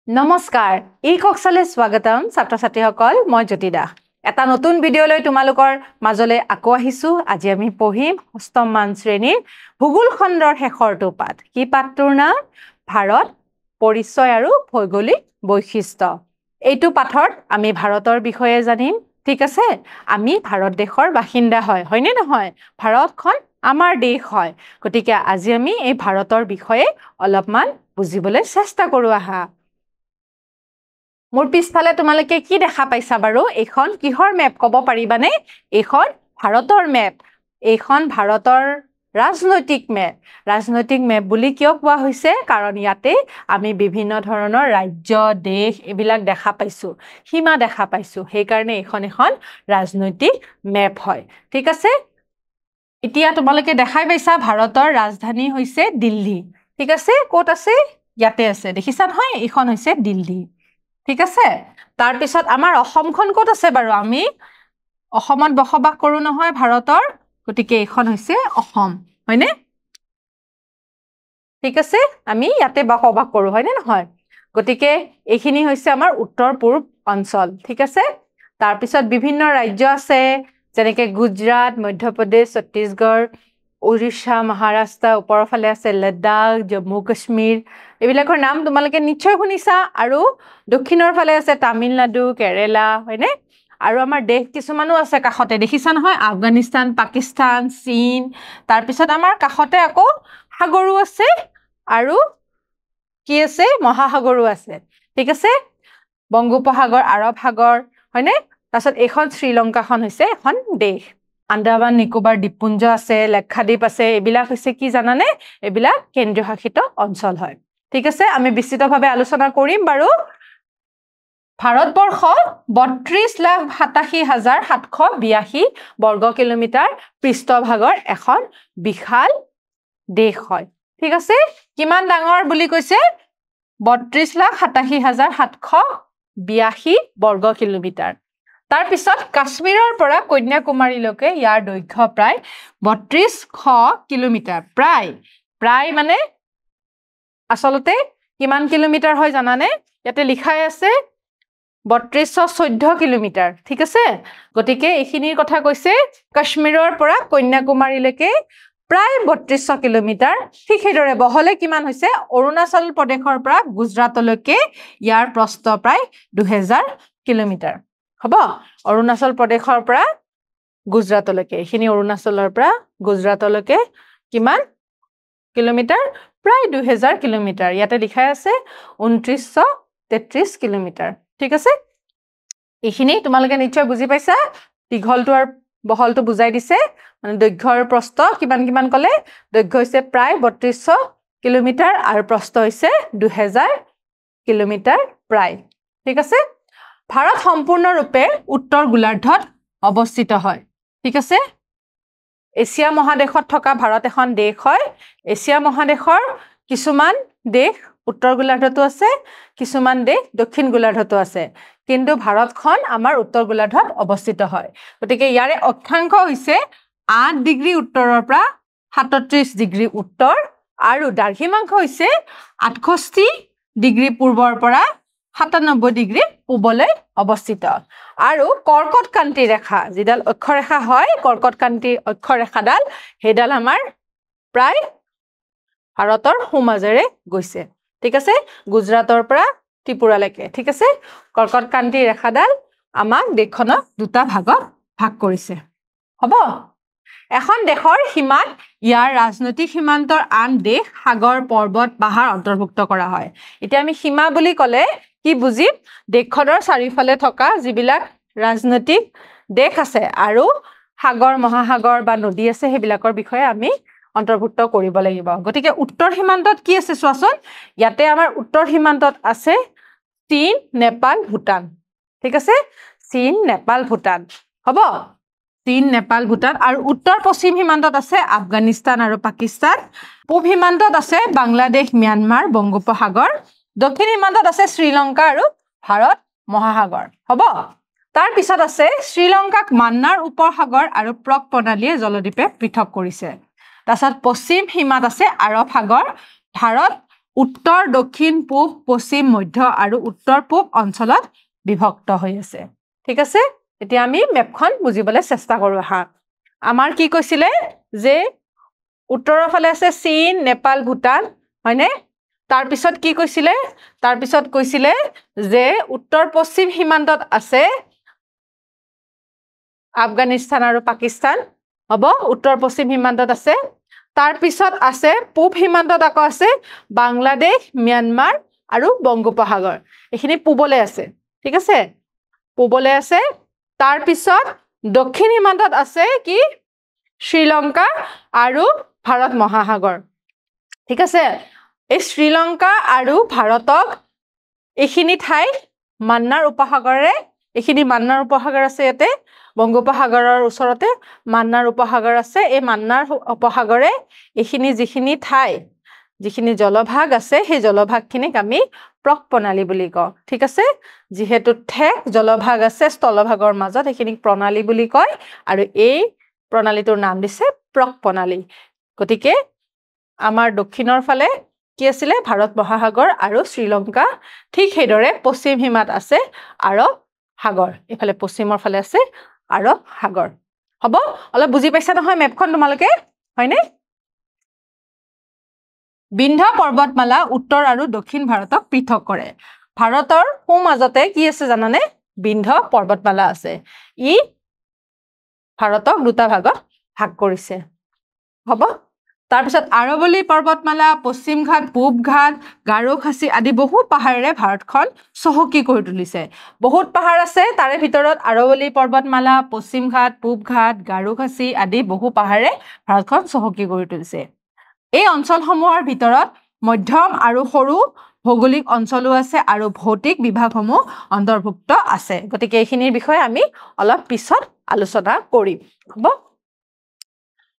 নমস্কাৰ এই কক্সলে স্বাগতম ছাত্ৰ ছাত্ৰীসকল মই জ্যোতি দাস এটা নতুন ভিডিঅলৈ তোমালোকৰ মাজলৈ আকৌ আহিছো আজি আমি পঢ়িম অষ্টম মান শ্ৰেণীৰ ভূগোল খণ্ডৰ শেষৰটো পাঠ কি পাঠটোৰ নাম ভাৰত পৰিচয় আৰু ভৌগোলিক বৈশিষ্ট্য এইটো পাঠত আমি ভাৰতৰ বিষয়ে জানিম ঠিক আছে আমি ভাৰত দেশৰ বাসিন্দা হয়নে নহয় ভাৰতখন আমাৰ দেশ হয় গতিকে আজি আমি এই ভাৰতৰ বিষয়ে অলপমান বুজিবলৈ চেষ্টা কৰো আহা মোৰ পিছফালে তোমালোকে কি দেখা পাইছা বাৰু এইখন কিহৰ মেপ ক'ব পাৰিবানে এইখন ভাৰতৰ মেপ এইখন ভাৰতৰ ৰাজনৈতিক মেপ বুলি কিয় কোৱা হৈছে কাৰণ ইয়াতে আমি বিভিন্ন ধৰণৰ ৰাজ্য দেশ এইবিলাক দেখা পাইছো সীমা দেখা পাইছো সেই কাৰণে এইখন এখন ৰাজনৈতিক মেপ হয় ঠিক আছে এতিয়া তোমালোকে দেখাই পাইছা ভাৰতৰ ৰাজধানী হৈছে দিল্লী ঠিক আছে ক'ত আছে ইয়াতে আছে দেখিছা নহয় এইখন হৈছে দিল্লী ঠিক আছে তাৰ পিছত আমাৰ অসমখন ক'ত আছে বাৰু আমি অসমত বসবাস কৰো নহয় ভাৰতৰ গতিকে এইখন হৈছে অসম হয়নে ঠিক আছে আমি ইয়াতে বসবাস কৰো হয়নে নহয় গতিকে এইখিনি হৈছে আমাৰ উত্তৰ পূব অঞ্চল ঠিক আছে তাৰ পিছত বিভিন্ন ৰাজ্য আছে যেনেকৈ গুজৰাট মধ্যপ্ৰদেশ ছত্তীশগড় উৰিষ্যা মহাৰাষ্ট্ৰ ওপৰৰ ফালে আছে লাডাখ জম্মু কাশ্মীৰ এইবিলাকৰ নাম তোমালোকে নিশ্চয় শুনিছা আৰু দক্ষিণৰ ফালে আছে তামিলনাডু কেৰেলা হয়নে আৰু আমাৰ দেশ কিছুমানো আছে কাষতে দেখিছা নহয় আফগানিস্তান পাকিস্তান চীন তাৰ পিছত আমাৰ কাষতে আকৌ সাগৰো আছে আৰু কি আছে মহাসাগৰো আছে ঠিক আছে বংগোপসাগৰ আৰৱ সাগৰ হয়নে তাৰপিছত এইখন শ্ৰীলংকাখন হৈছে এখন দেশ আন্দামান নিকোবাৰ দ্বীপপুঞ্জ আছে লাক্ষাদ্বীপ আছে এইবিলাক হৈছে কি জানানে এইবিলাক কেন্দ্ৰীয় শাসিত অঞ্চল হয় ঠিক আছে আমি বিস্তৃতভাৱে আলোচনা কৰিম বাৰু ভাৰতবৰ্ষ ৩২,৮৭,৭৮২ বৰ্গ কিলোমিটাৰ পৃষ্ঠভাগৰ এখন বিশাল দেশ হয় ঠিক আছে কিমান ডাঙৰ বুলি কৈছে ৩২,৮৭,৭৮২ বৰ্গ কিলোমিটাৰ তাৰ পিছত কাশ্মীৰৰ পৰা কন্যাকুমাৰীলৈকে ইয়াৰ দৈৰ্ঘ্য প্ৰায় ৩২০০ কিলোমিটাৰ প্ৰায় মানে আসলতে কিমান কিলোমিটাৰ হয় জানানে ইয়াতে লিখাই আছে ৩২১৪ কিলোমিটাৰ ঠিক আছে গতিকে এইখিনিৰ কথা কৈছে কাশ্মীৰৰ পৰা কন্যাকুমাৰীলৈকে প্ৰায় ৩২০০ কিলোমিটাৰ ঠিক সেইদৰে বহলে কিমান হৈছে অৰুণাচল প্ৰদেশৰ পৰা গুজৰাটলৈকে ইয়াৰ প্ৰস্থ প্ৰায় ২০০০ কিলোমিটাৰ হ'ব অৰুণাচল প্ৰদেশৰ পৰা গুজৰাটলৈকে এইখিনি অৰুণাচলৰ পৰা গুজৰাটলৈকে কিমান কিলোমিটাৰ প্ৰায় ২০০০ কিলোমিটাৰ ইয়াতে লিখাই আছে ২৯৩৩ কিলোমিটাৰ ঠিক আছে এইখিনি তোমালোকে নিশ্চয় বুজি পাইছা দীঘলটো আৰু বহলটো বুজাই দিছে মানে দৈৰ্ঘ্য আৰু প্ৰস্থ কিমান ক'লে দৈৰ্ঘ্য হৈছে প্ৰায় ৩২০০ কিলোমিটাৰ আৰু প্ৰস্থ হৈছে ২০০০ কিলোমিটাৰ প্ৰায় ঠিক আছে ভাৰত সম্পূৰ্ণৰূপে উত্তৰ গোলাৰ্ধত অৱস্থিত হয় ঠিক আছে এছিয়া মহাদেশত থকা ভাৰত এখন দেশ হয় এছিয়া মহাদেশৰ কিছুমান দেশ উত্তৰ গোলাৰ্ধতো আছে কিছুমান দেশ দক্ষিণ গোলাৰ্ধতো আছে কিন্তু ভাৰতখন আমাৰ উত্তৰ গোলাৰ্ধত অৱস্থিত হয় গতিকে ইয়াৰে অক্ষাংশ হৈছে ৮ ডিগ্ৰী উত্তৰৰ পৰা ৩৭ ডিগ্ৰী উত্তৰ আৰু দ্ৰাঘিমাংশ হৈছে ৬৮ ডিগ্ৰী পূৰ্বৰ পৰা ৯৭ ডিগ্ৰী পূবলৈ অৱস্থিত আৰু কৰ্কটক্ৰান্তি ৰেখা যিডাল অক্ষৰেখা হয় কৰ্কটক্ৰান্তি অক্ষৰেখাডাল সেইডাল আমাৰ প্ৰায় ভাৰতৰ সোঁমাজেৰে গৈছে ঠিক আছে গুজৰাটৰ পৰা ত্ৰিপুৰালৈকে ঠিক আছে কৰ্কটক্ৰান্তি ৰেখাডাল আমাক দেশখনক দুটা ভাগত ভাগ কৰিছে হ'ব এখন দেশৰ সীমাত ইয়াৰ ৰাজনৈতিক সীমান্তৰ আন দেশ সাগৰ পৰ্বত পাহাৰ অন্তৰ্ভুক্ত কৰা হয় এতিয়া আমি সীমা বুলি ক'লে কি বুজিম দেশখনৰ চাৰিওফালে থকা যিবিলাক ৰাজনৈতিক দেশ আছে আৰু সাগৰ মহাসাগৰ বা নদী আছে সেইবিলাকৰ বিষয়ে আমি অন্তৰ্ভুক্ত কৰিব লাগিব গতিকে উত্তৰ সীমান্তত কি আছে চোৱাচোন ইয়াতে আমাৰ উত্তৰ সীমান্তত আছে চীন নেপাল ভূটান ঠিক আছে চীন নেপাল ভূটান হ'ব চীন নেপাল ভূটান আৰু উত্তৰ পশ্চিম সীমান্তত আছে আফগানিস্তান আৰু পাকিস্তান পূব সীমান্তত আছে বাংলাদেশ ম্যানমাৰ বংগোপসাগৰ দক্ষিণ সীমান্তত আছে শ্ৰীলংকা আৰু ভাৰত মহাসাগৰ হ'ব তাৰ পিছত আছে শ্ৰীলংকাক মান্নাৰ উপসাগৰ আৰু প্ৰক প্ৰণালীয়ে জলদ্বীপে পৃথক কৰিছে তাৰপিছত পশ্চিম সীমাত আছে আৰৱ সাগৰ ভাৰত উত্তৰ দক্ষিণ পূব পশ্চিম মধ্য আৰু উত্তৰ পূব অঞ্চলত বিভক্ত হৈ আছে ঠিক আছে এতিয়া আমি মেপখন বুজিবলৈ চেষ্টা কৰো হা আমাৰ কি কৈছিলে যে উত্তৰৰ ফালে আছে চীন নেপাল ভূটান হয়নে তাৰ পিছত কি কৈছিলে তাৰ পিছত কৈছিলে যে উত্তৰ পশ্চিম সীমান্তত আছে আফগানিস্তান আৰু পাকিস্তান হ'ব উত্তৰ পশ্চিম সীমান্তত আছে তাৰ পিছত আছে পূব সীমান্তত আকৌ আছে বাংলাদেশ ম্যানমাৰ আৰু বংগোপসাগৰ এখিনি পূবলে আছে ঠিক আছে পূবলে আছে তাৰ পিছত দক্ষিণ সীমান্তত আছে কি শ্ৰীলংকা আৰু ভাৰত মহাসাগৰ ঠিক আছে এই শ্ৰীলংকা আৰু ভাৰতক এখিনি ঠাই মান্নাৰ উপসাগৰে এখিনি মান্নাৰ উপসাগৰ আছে ইয়াতে বংগোপসাগৰৰ ওচৰতে মান্নাৰ উপসাগৰ আছে এই মান্নাৰ উপসাগৰে এখিনি যিখিনি ঠাই যিখিনি জলভাগ আছে সেই জলভাগখিনিক আমি প্ৰক প্ৰণালী বুলি কওঁ ঠিক আছে যিহেতু ঠেক জলভাগ আছে স্থলভাগৰ মাজত এখিনিক প্ৰণালী বুলি কয় আৰু এই প্ৰণালীটোৰ নাম দিছে প্ৰক প্ৰণালী গতিকে আমাৰ দক্ষিণৰ ফালে কি আছিল ভাৰত মহাসাগৰ আৰু শ্ৰীলংকা ঠিক সেইদৰে পশ্চিম সীমাত আছে আৰব সাগৰ এফালে পশ্চিমৰ ফালে আছে আৰব সাগৰ হ'ব অলপ বুজি পাইছা নহয় মেপখন তোমালোকে হয়নে বিন্ধ্য পৰ্বতমালা উত্তৰ আৰু দক্ষিণ ভাৰতক পৃথক কৰে ভাৰতৰ সোঁমাজতে কি আছে জানানে বিন্ধ্য পৰ্বতমালা আছে ই ভাৰতক দুটা ভাগত ভাগ কৰিছে হ'ব তাৰ পিছত আৰৱলী পৰ্বতমালা পশ্চিম ঘাট পূব ঘাট গাৰো খাচী আদি বহু পাহাৰেৰে ভাৰতখন চহকী কৰি তুলিছে বহুত পাহাৰ আছে তাৰে ভিতৰত আৰৱলী পৰ্বতমালা পশ্চিম ঘাট পূব ঘাট গাৰো খাচী আদি বহু পাহাৰে ভাৰতখন চহকী কৰি তুলিছে এই অঞ্চলসমূহৰ ভিতৰত মধ্যম আৰু সৰু ভৌগোলিক অঞ্চলো আছে আৰু ভৌতিক বিভাগসমূহ অন্তৰ্ভুক্ত আছে গতিকে এইখিনিৰ বিষয়ে আমি অলপ পিছত আলোচনা কৰিম হ'ব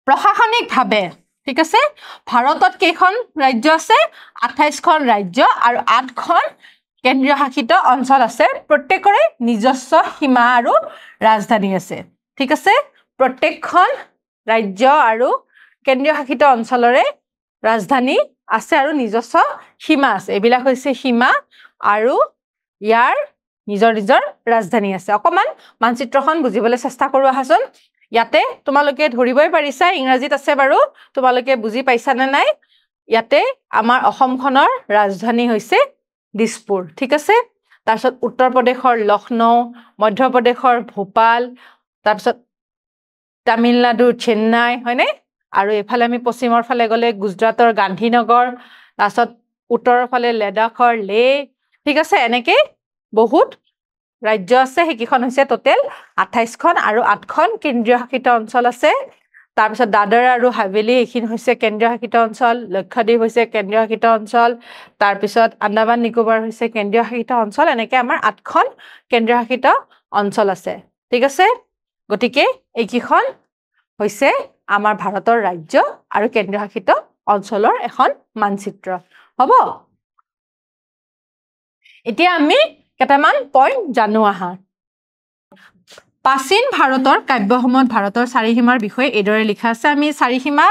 প্ৰশাসনিকভাৱে ঠিক আছে ভাৰতত কেইখন ৰাজ্য আছে 28খন ৰাজ্য আৰু 8খন কেন্দ্ৰীয় শাসিত অঞ্চল আছে প্ৰত্যেকৰে নিজস্ব সীমা আৰু ৰাজধানী আছে ঠিক আছে প্ৰত্যেকখন ৰাজ্য আৰু কেন্দ্ৰীয় শাসিত অঞ্চলৰে ৰাজধানী আছে আৰু নিজস্ব সীমা আছে এবিলাক হৈছে সীমা আৰু ইয়াৰ নিজৰ নিজৰ ৰাজধানী আছে অকমান মানচিত্ৰখন বুজিবলৈ চেষ্টা কৰো আহাচোন ইয়াতে তোমালোকে ধৰিবই পাৰিছা ইংৰাজীত আছে বাৰু তোমালোকে বুজি পাইছা নে নাই ইয়াতে আমাৰ অসমখনৰ ৰাজধানী হৈছে দিছপুৰ ঠিক আছে তাৰপিছত উত্তৰ প্ৰদেশৰ লক্ষ্ণৌ মধ্য প্ৰদেশৰ ভোপাল তাৰপিছত তামিলনাডুৰ চেন্নাই হয়নে আৰু এফালে আমি পশ্চিমৰ ফালে গ'লে গুজৰাটৰ গান্ধীনগৰ তাৰপিছত উত্তৰৰ ফালে লাডাখৰ লে ঠিক আছে এনেকে বহুত ৰাজ্য আছে সেইকেইখন হৈছে টোটেল 28খন আৰু 8খন কেন্দ্ৰীয় শাসিত অঞ্চল আছে তাৰপিছত দাদৰ আৰু হাভেলি এইখিনি হৈছে কেন্দ্ৰীয় শাসিত অঞ্চল লক্ষদ্বীপ হৈছে কেন্দ্ৰীয় শাসিত অঞ্চল তাৰপিছত আন্দামান নিকোবৰ হৈছে কেন্দ্ৰীয় শাসিত অঞ্চল এনেকে আমাৰ 8খন কেন্দ্ৰীয় শাসিত অঞ্চল আছে ঠিক আছে গতিকে এইকেইখন হৈছে আমাৰ ভাৰতৰ ৰাজ্য আৰু কেন্দ্ৰীয় শাসিত অঞ্চলৰ এখন মানচিত্ৰ হ'ব এতিয়া আমি কেইটামান পইণ্ট জানো আহা প্ৰাচীন ভাৰতৰ কাব্যসমূহত ভাৰতৰ চাৰিসীমাৰ বিষয়ে এইদৰে লিখা আছে আমি চাৰিসীমা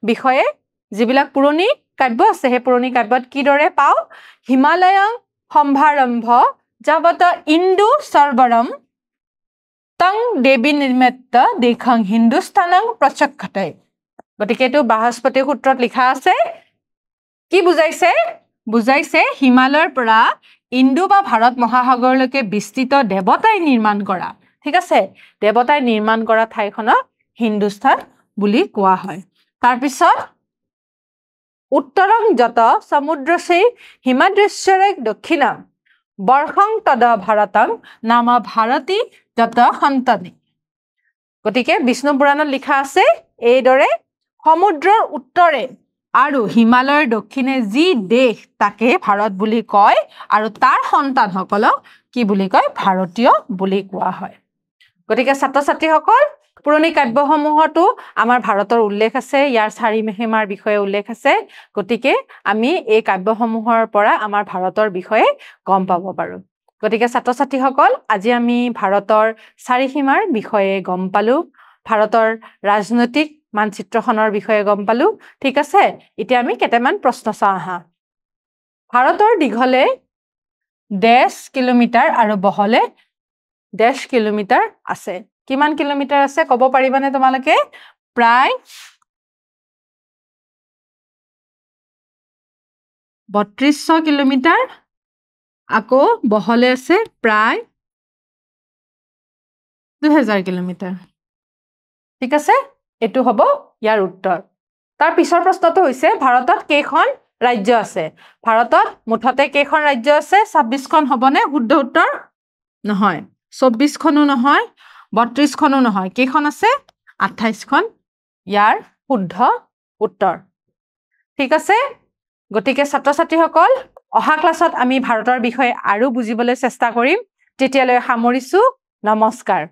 বিষয়ে যিবিলাক পুৰণি কাব্য আছে সেই পুৰণি কাব্যত কিদৰে পাওঁ হিমালয়ং সম্ভাৰম্ভ যাৱত ইন্দু সৰ্বৰম তং দেৱী নিৰ্মিত দেশং হিন্দুস্তানং প্ৰচক্ষতে গতিকে এইটো বৃহস্পতি সূত্ৰত লিখা আছে কি বুজাইছে হিমালয়ৰ পৰা ইন্দু বা ভাৰত মহাসাগৰলৈকে বিস্তৃত দেৱতাই নিৰ্মাণ কৰা ঠিক আছে দেৱতাই নিৰ্মাণ কৰা ঠাইখনক হিন্দুস্তান বুলি কোৱা হয় তাৰপিছত উত্তৰং যত সমুদ্ৰসে হিমাদ্ৰস্যৰে দক্ষিণাং বৰ্ষং তদ ভাৰতং নাম ভাৰতী যত সন্তনি গতিকে বিষ্ণু পুৰাণত লিখা আছে এইদৰে সমুদ্ৰৰ উত্তৰে আৰু হিমালয়ৰ দক্ষিণে যি দেশ তাকে ভাৰত বুলি কয় আৰু তাৰ সন্তানসকলক কি বুলি কয় ভাৰতীয় বুলি কোৱা হয় গতিকে ছাত্ৰ ছাত্ৰীসকল পুৰণি কাব্যসমূহতো আমাৰ ভাৰতৰ উল্লেখ আছে ইয়াৰ চাৰিসীমাৰ বিষয়ে উল্লেখ আছে গতিকে আমি এই কাব্যসমূহৰ পৰা আমাৰ ভাৰতৰ বিষয়ে গম পাব পাৰো গতিকে ছাত্ৰ ছাত্ৰীসকল আজি আমি ভাৰতৰ চাৰিসীমাৰ বিষয়ে গম পালো ভাৰতৰ ৰাজনৈতিক মানচিত্ৰখনৰ বিষয়ে গম পালো ঠিক আছে এতিয়া আমি কেইটামান প্ৰশ্ন চাওঁ আহা ভাৰতৰ দীঘলে 10 কিলোমিটাৰ আৰু বহলে 10 কিলোমিটাৰ আছে কিমান কিলোমিটাৰ আছে ক'ব পাৰিবানে তোমালোকে প্ৰায় 3200 কিলোমিটাৰ আকৌ বহলে আছে প্ৰায় 2000 কিলোমিটাৰ ঠিক আছে এটো হ'ব ইয়াৰ উত্তৰ তাৰ পিছৰ প্ৰশ্নটো হৈছে ভাৰতত কেইখন ৰাজ্য আছে ভাৰতত মুঠতে কেইখন ৰাজ্য আছে 26 খন হবনে শুদ্ধ উত্তৰ নহয় 24 খনো নহয় 32 খনো নহয় কেইখন আছে 28 খন ইয়াৰ শুদ্ধ উত্তৰ ঠিক আছে গতিকে ছাত্ৰ ছাত্ৰীসকল অহা ক্লাছত আমি ভাৰতৰ বিষয়ে আৰু বুজিবলৈ চেষ্টা কৰিম তেতিয়ালৈ সামৰিছো নমস্কাৰ